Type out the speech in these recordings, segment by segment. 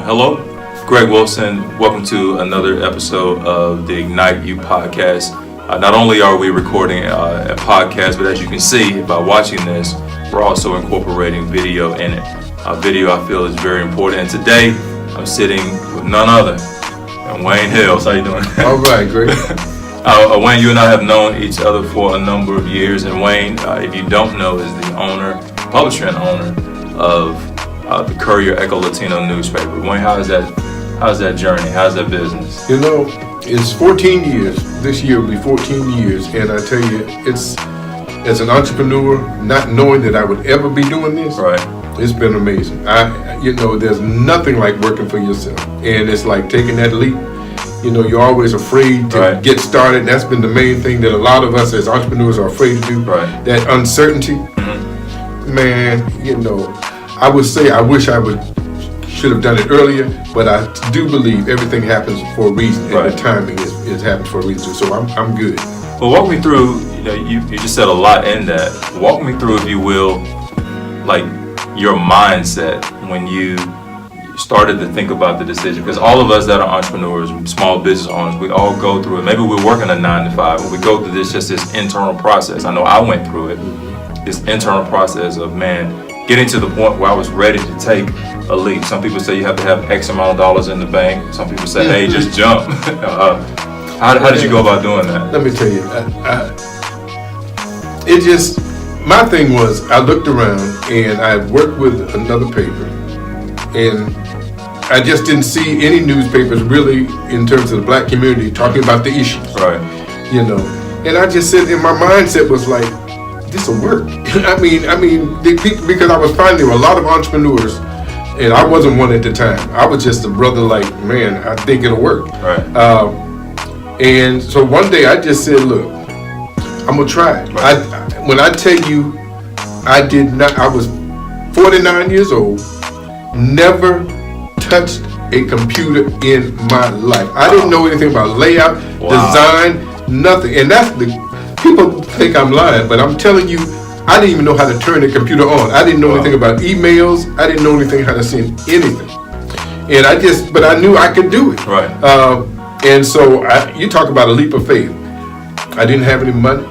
Hello, Greg Wilson. Welcome to another episode of the Ignite You podcast. Not only are we recording a podcast, but as you can see by watching this, we're also incorporating video in it. Video I feel is very important. And today I'm sitting with none other than Wane Hills. How you doing? All right, great. Wane, you and I have known each other for a number of years, and Wane, if you don't know, is the publisher and owner of the Courier Echo Latino newspaper. Wane, how's that journey? How's that business? You know, it's 14 years. This year will be 14 years, and I tell you, it's as an entrepreneur, not knowing that I would ever be doing this. Right. It's been amazing. There's nothing like working for yourself, and it's like taking that leap. You know, you're always afraid to get started. That's been the main thing that a lot of us as entrepreneurs are afraid to do. Right. That uncertainty. Mm-hmm. Man, you know, I would say I wish I should have done it earlier, but I do believe everything happens for a reason, and the timing is happens for a reason. So I'm good. Well, walk me through. You just said a lot in that. Walk me through, if you will, like your mindset when you started to think about the decision. Because all of us that are entrepreneurs, small business owners, we all go through it. Maybe we're working a 9 to 5, but we go through this internal process. I know I went through it. This internal process of getting to the point where I was ready to take a leap. Some people say you have to have X amount of dollars in the bank. Some people say, hey, just jump. How did you go about doing that? Let me tell you, my thing was, I looked around and I worked with another paper, and I just didn't see any newspapers really in terms of the black community talking about the issues. Right. You know, and I just said, and my mindset was like, this will work. I mean, the people, because I was finding there were a lot of entrepreneurs, and I wasn't one at the time. I was just a brother like, man, I think it'll work. Right. And so one day I just said, look, I'm gonna try it. Right. When I tell you, I was 49 years old, never touched a computer in my life. I didn't know anything about layout, design, nothing. And people think I'm lying, but I'm telling you, I didn't even know how to turn the computer on. I didn't know anything about emails. I didn't know anything how to send anything. And but I knew I could do it. Right. And so you talk about a leap of faith. I didn't have any money.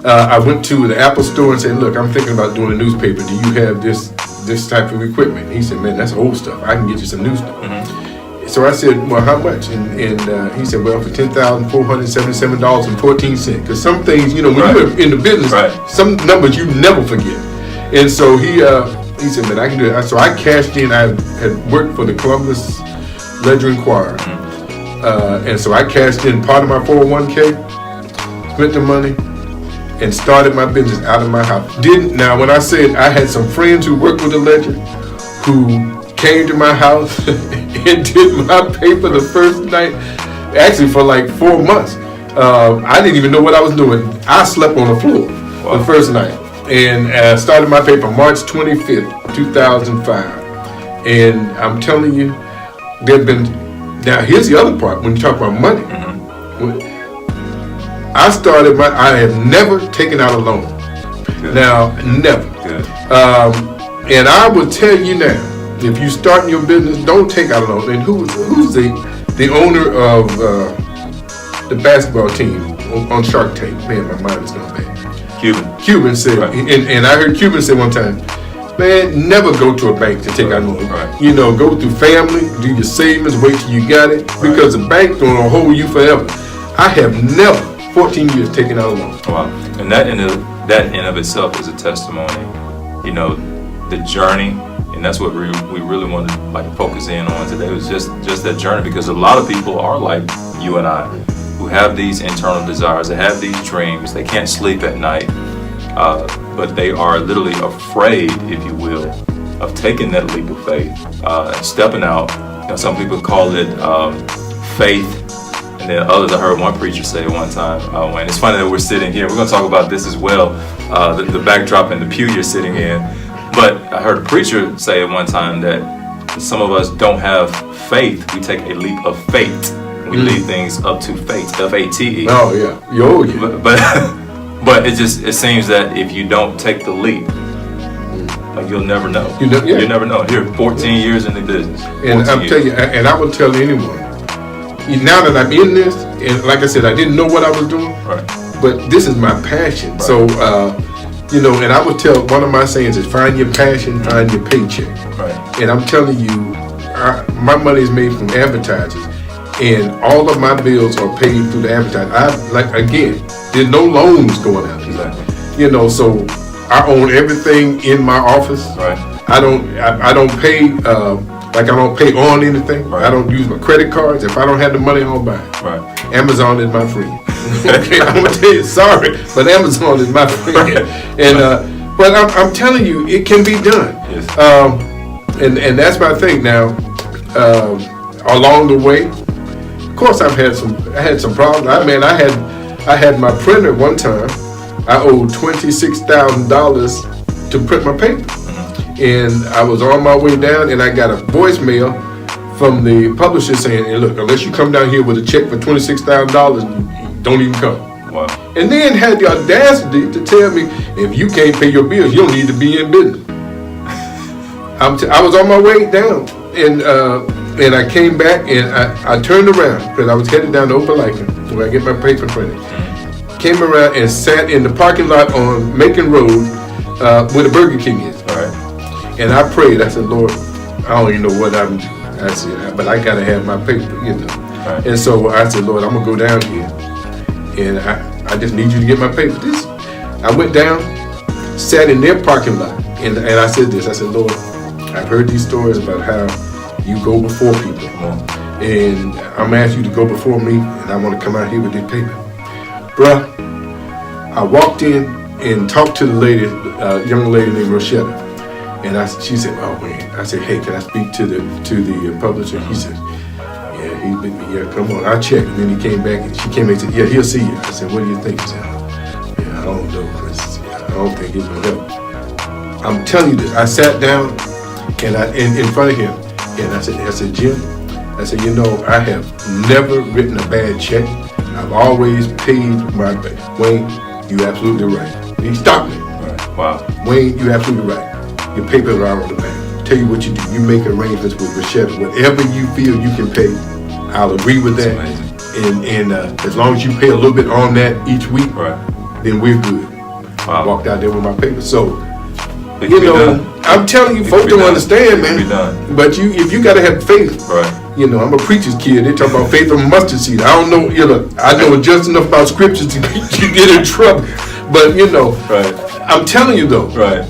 I went to the Apple store and said, look, I'm thinking about doing a newspaper. Do you have this type of equipment? He said, man, that's old stuff. I can get you some new stuff. Mm-hmm. So I said, well, how much? And he said, well, for $10,477.14. Because some things, when you're in the business, some numbers you never forget. And so he said, man, I can do it. So I cashed in. I had worked for the Columbus Ledger Inquirer. Mm-hmm. And so I cashed in part of my 401k, spent the money, and started my business out of my house. Now, when I said I had some friends who worked with the Ledger who came to my house and did my paper the first night, actually for like 4 months. I didn't even know what I was doing. I slept on the floor the first night, and started my paper March 25th, 2005. And I'm telling you, now here's the other part when you talk about money. Mm-hmm. I have never taken out a loan. Good. Now, never. Good. And I will tell you now, if you start your business, don't take out a loan. And who's the owner of the basketball team on Shark Tank? Man, my mind is going bad. Cuban said, and I heard Cuban say one time, man, never go to a bank to take out a loan. Right. Go through family, do your savings, wait till you got it, because the bank's going to hold you forever. I have never, 14 years, taken out a loan. Wow. And that in of itself is a testimony, the journey. And that's what we really want to focus in on today. It was just that journey, because a lot of people are like you and I, who have these internal desires, they have these dreams, they can't sleep at night, but they are literally afraid, if you will, of taking that leap of faith, stepping out. Some people call it faith, and then others, I heard one preacher say it one time, when it's funny that we're sitting here, we're going to talk about this as well, the backdrop and the pew you're sitting in. But I heard a preacher say at one time that some of us don't have faith. We take a leap of fate. We leave things up to fate, F-A-T-E. Oh, yeah. But it seems that if you don't take the leap, Like you'll never know. Yeah. You'll never know. Here, 14 years in the business. And I'm telling you, and I would tell anyone, now that I'm in this, and like I said, I didn't know what I was doing, right. but this is my passion. Right. So, and I would tell, one of my sayings is find your passion, find your paycheck. Right. And I'm telling you, my money is made from advertisers, and all of my bills are paid through the advertising. There's no loans going out. Exactly. So I own everything in my office. Right. I don't pay, I don't pay on anything. Right. I don't use my credit cards. If I don't have the money, I don't buy it. Right. Amazon is my friend. Okay, I'm gonna tell you, sorry, but Amazon is my friend. And but I'm telling you, it can be done. Yes. And that's my thing. Now, along the way, of course, I had some problems. I had my printer one time. I owed $26,000 to print my paper, and I was on my way down, and I got a voicemail from the publisher saying, "Hey, look, unless you come down here with a check for $26,000, don't even come." Wow. And then had the audacity to tell me, if you can't pay your bills, you don't need to be in business. I was on my way down, and I came back, and I turned around because I was headed down to Opelika where I get my paper printed. Came around and sat in the parking lot on Macon Road where the Burger King is. All right. And I prayed. I said, Lord, I don't even know what I'm doing. I said, but I gotta have my paper, Right. And so I said, Lord, I'm gonna go down here, and I just need you to get my paper. I went down, sat in their parking lot, and I said this. I said, Lord, I've heard these stories about how you go before people, and I'm gonna ask you to go before me, and I want to come out here with this paper. Bruh, I walked in and talked to the lady, young lady named Rochetta, and she said, "Oh man," I said, "Hey, can I speak to the publisher?" He said, "Yeah, he's with me. Yeah, come on, I'll check." And then he came back, and she came back and said, "Yeah, he'll see you." I said, "What do you think?" He said, "Yeah, I don't know, Chris. I don't think he's gonna help." I'm telling you this. I sat down and in front of him, and I said, "Jim," I said, I have never written a bad check. I've always paid my back. Wayne, you absolutely right. He stopped me. Right. Wow. Wayne, you absolutely right. Your papers are on the back. Tell you what you do. You make arrangements with Rochetta. Whatever you feel you can pay, I'll agree with that. And as long as you pay a little bit on that each week, right, then we're good. Wow. I walked out there with my papers. So, done. I'm telling you, folks don't understand, man. But if you gotta have faith. Right. I'm a preacher's kid. They talk about faith of a mustard seed. I don't know, I know just enough about scriptures to get in trouble. But right. I'm telling you though, right,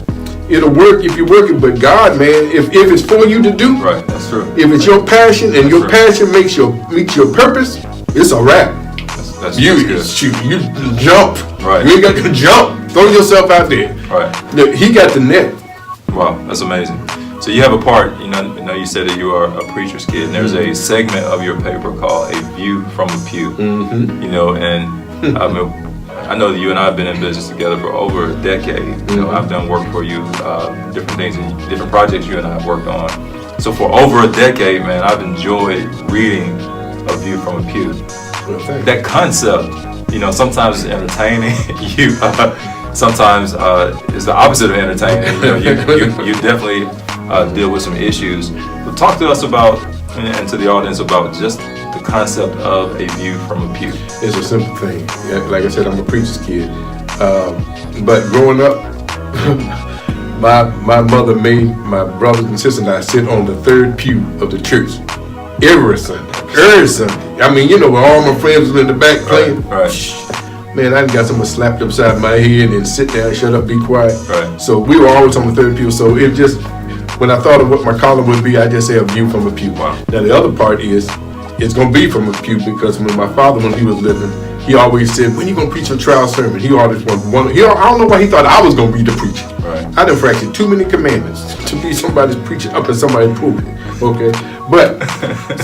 it'll work if you work it. But God, man, if it's for you to do, right, that's true. If it's your passion and your passion meets your purpose, it's a wrap. That's you good. Shoot, you jump. Right. You ain't got to jump. Throw yourself out there. Right. Look, he got the net. Wow, that's amazing. So you have a part, you said that you are a preacher's kid, and there's a segment of your paper called A View from a Pew. Mm-hmm. And I know that you and I have been in business together for over a decade. I've done work for you, different things, and different projects you and I have worked on. So for over a decade, man, I've enjoyed reading A View from a Pew. Well, that concept, sometimes it's entertaining. Sometimes it's the opposite of entertaining. You definitely deal with some issues. But talk to us about, and to the audience about just the concept of a view from a pew. It's a simple thing. Like I said, I'm a preacher's kid. But growing up, my mother made my brothers and sisters and I sit on the third pew of the church every Sunday. I mean, when all my friends were in the back playing. Right. Man, I got someone slapped upside my head and sit down, shut up, be quiet. Right. So we were always on the third pew. So it just, when I thought of what my column would be, I just say a view from a pew. Wow. Now the other part is, it's going to be from a pew because when my father, when he was living, he always said, when you going to preach a trial sermon? He always wanted, I don't know why he thought I was going to be the preacher. Right. I done fractured too many commandments to be somebody's preacher up in somebody's pulpit. Okay. But,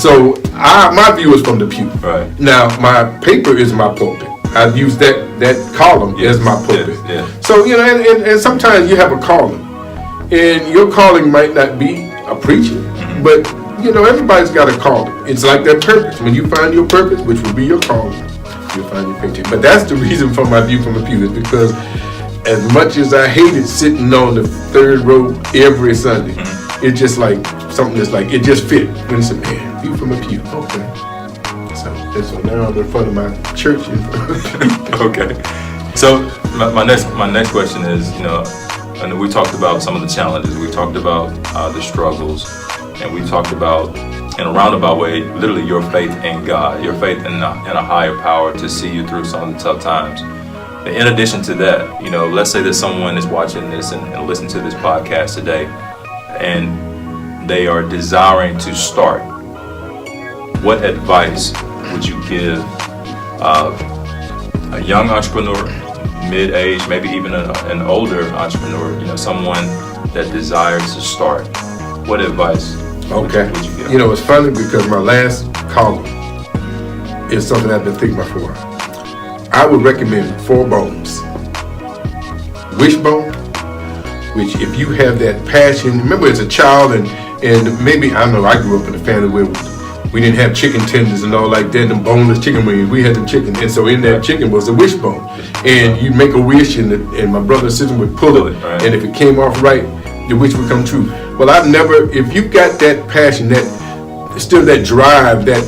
so my view is from the pew. Right. Now, my paper is my pulpit. I've used that column as my pulpit. Yes. So, and sometimes you have a calling. And your calling might not be a preacher, but, everybody's got a calling. It's like that purpose. When you find your purpose, which will be your calling, you'll find your paycheck. But that's the reason for my view from the pew, is because as much as I hated sitting on the third row every Sunday, it's just like something that's like, it just fit. When it's a man, view from a pew. Okay. So now I'm in front of my church. Okay. So my next question is, and we talked about some of the challenges. We talked about the struggles, and we talked about, in a roundabout way, literally your faith in God, your faith in a higher power to see you through some of the tough times. In addition to that, let's say that someone is watching this and listening to this podcast today, and they are desiring to start. What advice would you give a young entrepreneur, mid-age, maybe even an older entrepreneur, someone that desires to start? What advice would you give? It's funny because my last column is something I've been thinking about for a while. I would recommend 4 bones. Wishbone, which if you have that passion, remember as a child and maybe, I know I grew up in a family where we didn't have chicken tenders and all like that, and boneless chicken wings. We had the chicken, and so in that chicken was a wishbone. And you make a wish, and my brother and sister would pull it, and if it came off right, the wish would come true. Well, if you got that passion, that drive, that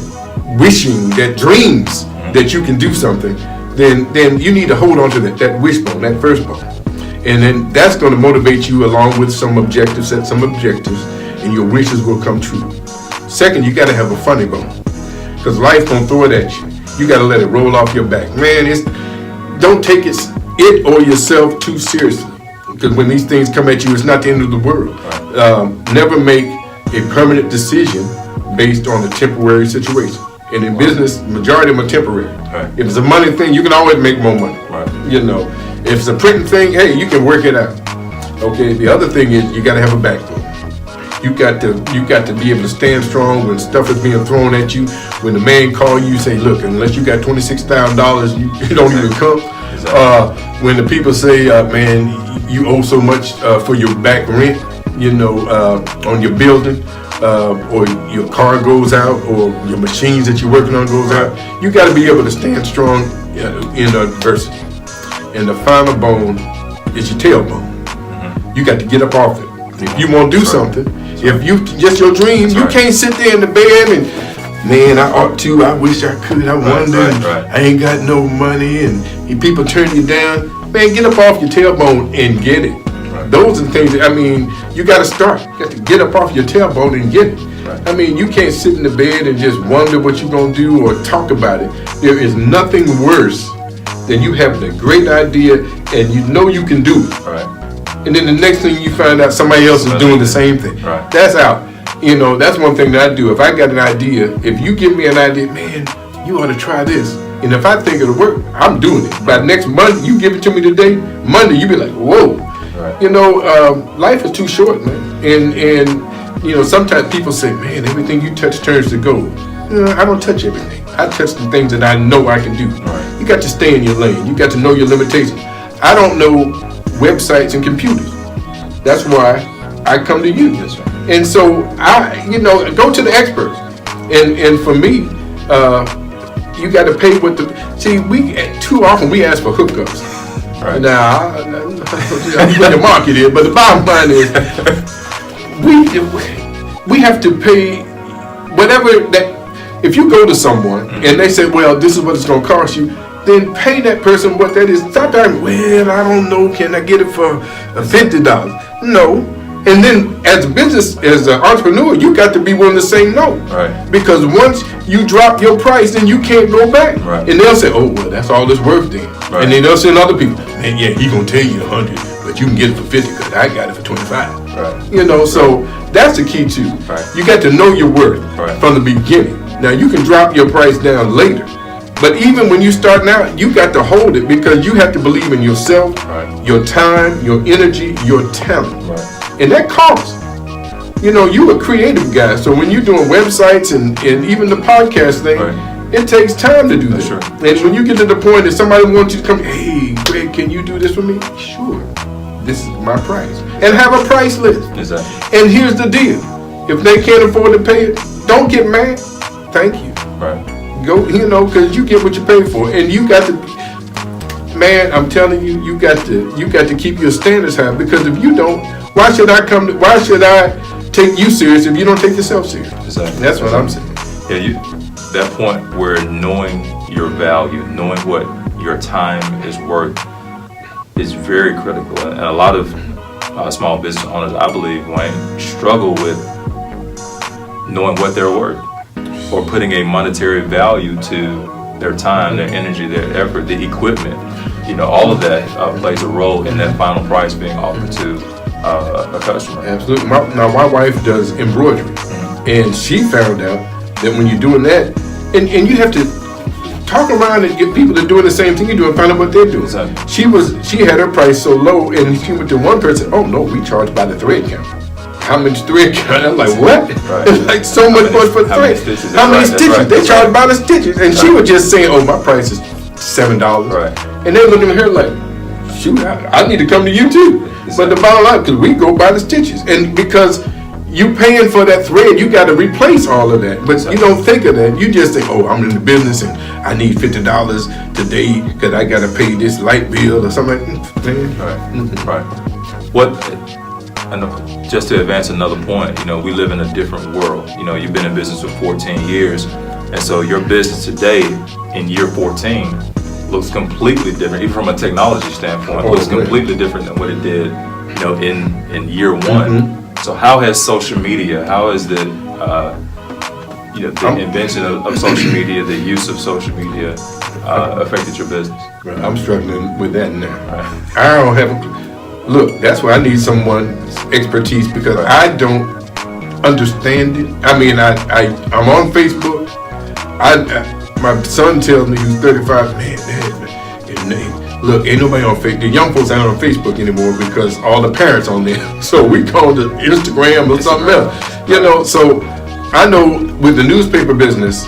wishing, that dreams that you can do something, then you need to hold on to that wishbone, that first bone. And then that's going to motivate you along with some objectives, set some objectives, and your wishes will come true. Second, you got to have a funny bone, because life gonna throw it at you. You got to let it roll off your back. Man, don't take it or yourself too seriously, because when these things come at you, it's not the end of the world. Never make a permanent decision based on a temporary situation. And in business, majority of them are temporary. If it's a money thing, you can always make more money. If it's a printing thing, hey, you can work it out. Okay. The other thing is you got to have a backbone. You got to be able to stand strong when stuff is being thrown at you. When the man call you, say, look, unless you got $26,000, you don't even come. When the people say, man, you owe so much for your back rent, on your building, or your car goes out, or your machines that you're working on goes out, you got to be able to stand strong in adversity. And the final bone is your tailbone. You got to get up off it. If you want to do something, if you just your dream, you can't sit there in the bed and, man, I ought to, I wish I could, I wonder, I ain't got no money, and people turn you down. Man, get up off your tailbone and get it. Those are the things you got to start. You got to get up off your tailbone and get it. You can't sit in the bed and just wonder what you're going to do or talk about it. There is nothing worse than you having a great idea and you can do it. And then the next thing you find out somebody else is doing the same thing. That's out. That's one thing that I do. If I got an idea, if you give me an idea, man, you ought to try this. And if I think it'll work, I'm doing it. By next Monday, you give it to me today, Monday, you be like, whoa. Life is too short, man. And sometimes people say, man, everything you touch turns to gold. I don't touch everything. I touch the things that I know I can do. You got to stay in your lane. You got to know your limitations. I don't know websites and computers. That's why I come to you. And so I go to the experts. And for me, you got to pay what too often we ask for hookups. Now, I don't know what the market is, but the bottom line is we have to pay whatever that. If you go to someone and they say, well, this is what it's going to cost you, then pay that person what that is. Stop saying, well, I don't know, can I get it for $50? No. And then as an entrepreneur, you got to be willing to say no. Because once you drop your price, then you can't go back. And they'll say, oh, well, that's all it's worth then. And then they'll send other people, man, yeah, he going to tell you 100, but you can get it for 50 because I got it for 25. So that's the key too. You got to know your worth from the beginning. Now, you can drop your price down later. But even when you starting out, you got to hold it because you have to believe in yourself, your time, your energy, your talent. And that costs. You're a creative guy. So when you're doing websites and even the podcast thing, it takes time to do that. And when you get to the point that somebody wants you to come, hey, Greg, can you do this for me? Sure. This is my price. And have a price list. And here's the deal. If they can't afford to pay it, don't get mad. Thank you. Go, because you get what you pay for. And you got to, man, I'm telling you, you got to keep your standards high, because if you don't, why should I take you serious if you don't take yourself serious? Exactly. That's what I'm saying. Yeah, that point where knowing your value, knowing what your time is worth, is very critical. And a lot of small business owners, I believe, Wayne, struggle with knowing what they're worth, or putting a monetary value to their time, their energy, their effort, the equipment. All of that plays a role in that final price being offered to a customer. Absolutely. My wife does embroidery, and she found out that when you're doing that, and you have to talk around and get people that are doing the same thing you do and find out what they're doing. Exactly. She had her price so low, and she went to one person, oh no, we charge by the thread count. How much thread count? I'm like, what? Right. It's like so much more for thread. How many stitches? Right. They charge by the stitches. And she was just saying, oh, my price is $7. Right. And they looking at her like, shoot, I need to come to you too. Exactly. But the bottom line, because we go by the stitches. And because you paying for that thread, you got to replace all of that. But you don't think of that. You just think, oh, I'm in the business and I need $50 today because I got to pay this light bill or something like that. Right. And just to advance another point, we live in a different world. You've been in business for 14 years, and so your business today in year 14 looks completely different, even from a technology standpoint. Looks completely different than what it did, in year one. So how has social media, how has the invention of social media, the use of social media affected your business? I'm struggling with that now. Right. I don't have look, that's why I need someone's expertise, because I don't understand it. I mean, I'm on Facebook. My son tells me, he's 35, man, look, ain't nobody on Facebook. The young folks aren't on Facebook anymore because all the parents on there. So we call it Instagram or something else. So I know with the newspaper business,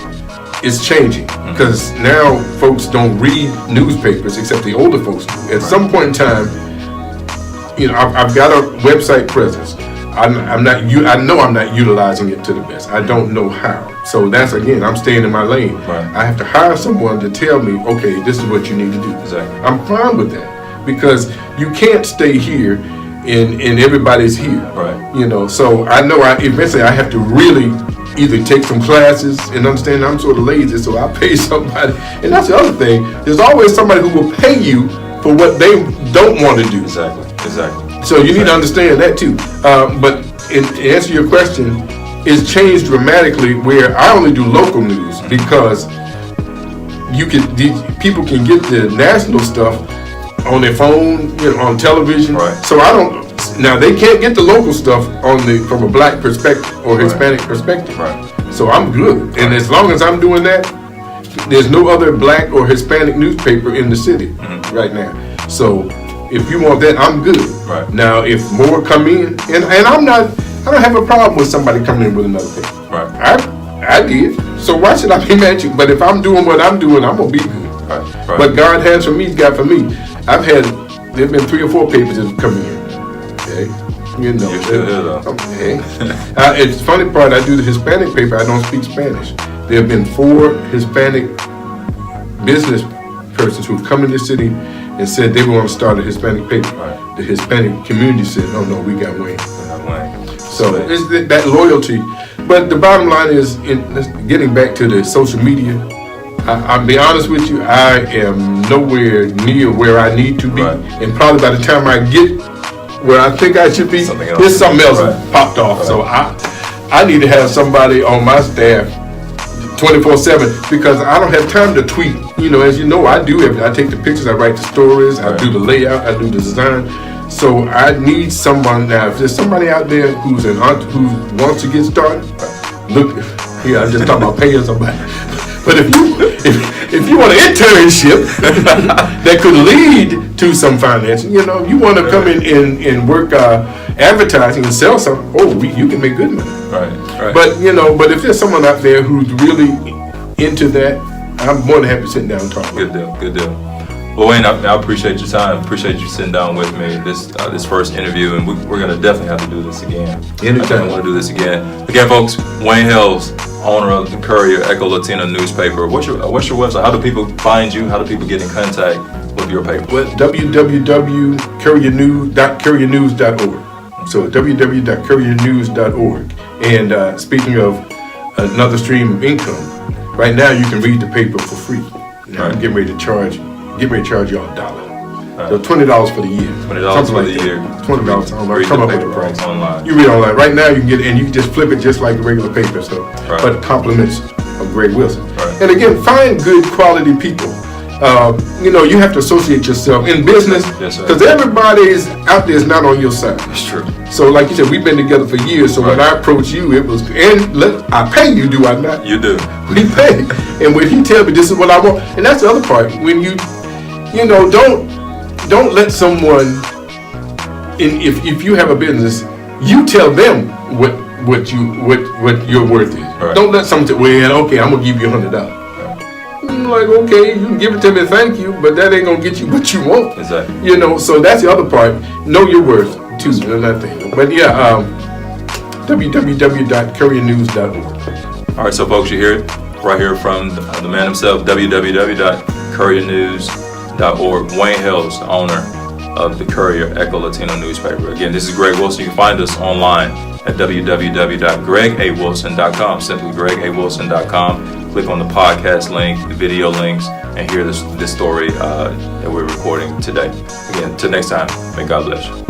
it's changing, because now folks don't read newspapers except the older folks do. At some point in time, I've got a website presence. I know I'm not utilizing it to the best. I don't know how. So that's, again, I'm staying in my lane. Right. I have to hire someone to tell me, okay, this is what you need to do. Exactly. I'm fine with that, because you can't stay here and everybody's here. Right. So I know eventually I have to really either take some classes and understand I'm sort of lazy, so I pay somebody. And that's the other thing. There's always somebody who will pay you for what they don't want to do. Exactly. So you need to understand that too. But to answer your question, it's changed dramatically, where I only do local news, because people can get the national stuff on their phone, on television. Right. So I don't. Now they can't get the local stuff from a black perspective or Hispanic perspective. Right. So I'm good, and as long as I'm doing that, there's no other black or Hispanic newspaper in the city right now. So if you want that, I'm good. Right. Now, if more come in, and I don't have a problem with somebody coming in with another paper. Right. I did. So why should I be mad at you? But if I'm doing what I'm doing, I'm gonna be good. Right. What God has for me, He's got for me. There've been 3 or 4 papers that have come in. Okay. You're still here though. Okay. It's funny part, I do the Hispanic paper, I don't speak Spanish. There have been 4 Hispanic business persons who've come in the city and said they want to start a Hispanic paper. Right. The Hispanic community said, no, we got Wayne. So Right. it's that loyalty. But the bottom line is, getting back to the social media, I'll be honest with you, I am nowhere near where I need to be. Right. And probably by the time I get where I think I should be, there's something else popped off. Right. So I need to have somebody on my staff 24/7, because I don't have time to tweet. As you know, I do everything. I take the pictures, I write the stories, I do the layout, I do the design. So I need someone now. If there's somebody out there who wants to get started, look here. I'm just talking about paying somebody. But if you want an internship that could lead to some financing, you want to come in and work advertising and sell something. Oh, you can make good money. Right. But if there's someone out there who's really into that, I'm more than happy to sit down and talk. Good deal. Well, Wayne, I appreciate your time. Appreciate you sitting down with me this first interview, and we're gonna definitely have to do this again. Anytime. I want to do this again. Again, folks, Wayne Hills, owner of the Courier Echo Latino newspaper. What's your website? How do people find you? How do people get in contact with your paper? Well, www.couriernews.org. So www.couriernews.org. And speaking of another stream of income, right now you can read the paper for free. Now I'm getting ready to charge y'all $1. So $20 for the year. $20 for the year. $20 online. Come up with a price. Online. You read online. Right now you can get it, and you can just flip it just like the regular paper. So, but compliments of Greg Wilson. Right. And again, find good quality people. You have to associate yourself in business because everybody is out there is not on your side. That's true. So, like you said, we've been together for years. So when I approached you, it was, I pay you, do I not? You do. We pay. And when he tells me this is what I want, and that's the other part. When don't let someone, if you have a business, you tell them what your worth is. Right. Don't let someone say, well, okay, I'm gonna give you $100. I'm like, okay, you can give it to me, thank you, but that ain't gonna get you what you want. Exactly. So that's the other part. Know your worth too, another thing. But yeah, www.couriernews.org. All right, so folks, you hear it right here from the man himself, www.couriernews.org. Wayne Hills, the owner of the Courier Echo Latino newspaper. Again, this is Greg Wilson. You can find us online at www.gregawilson.com. Simply gregawilson.com. Click on the podcast link, the video links, and hear this story that we're recording today. Again, till next time, may God bless you.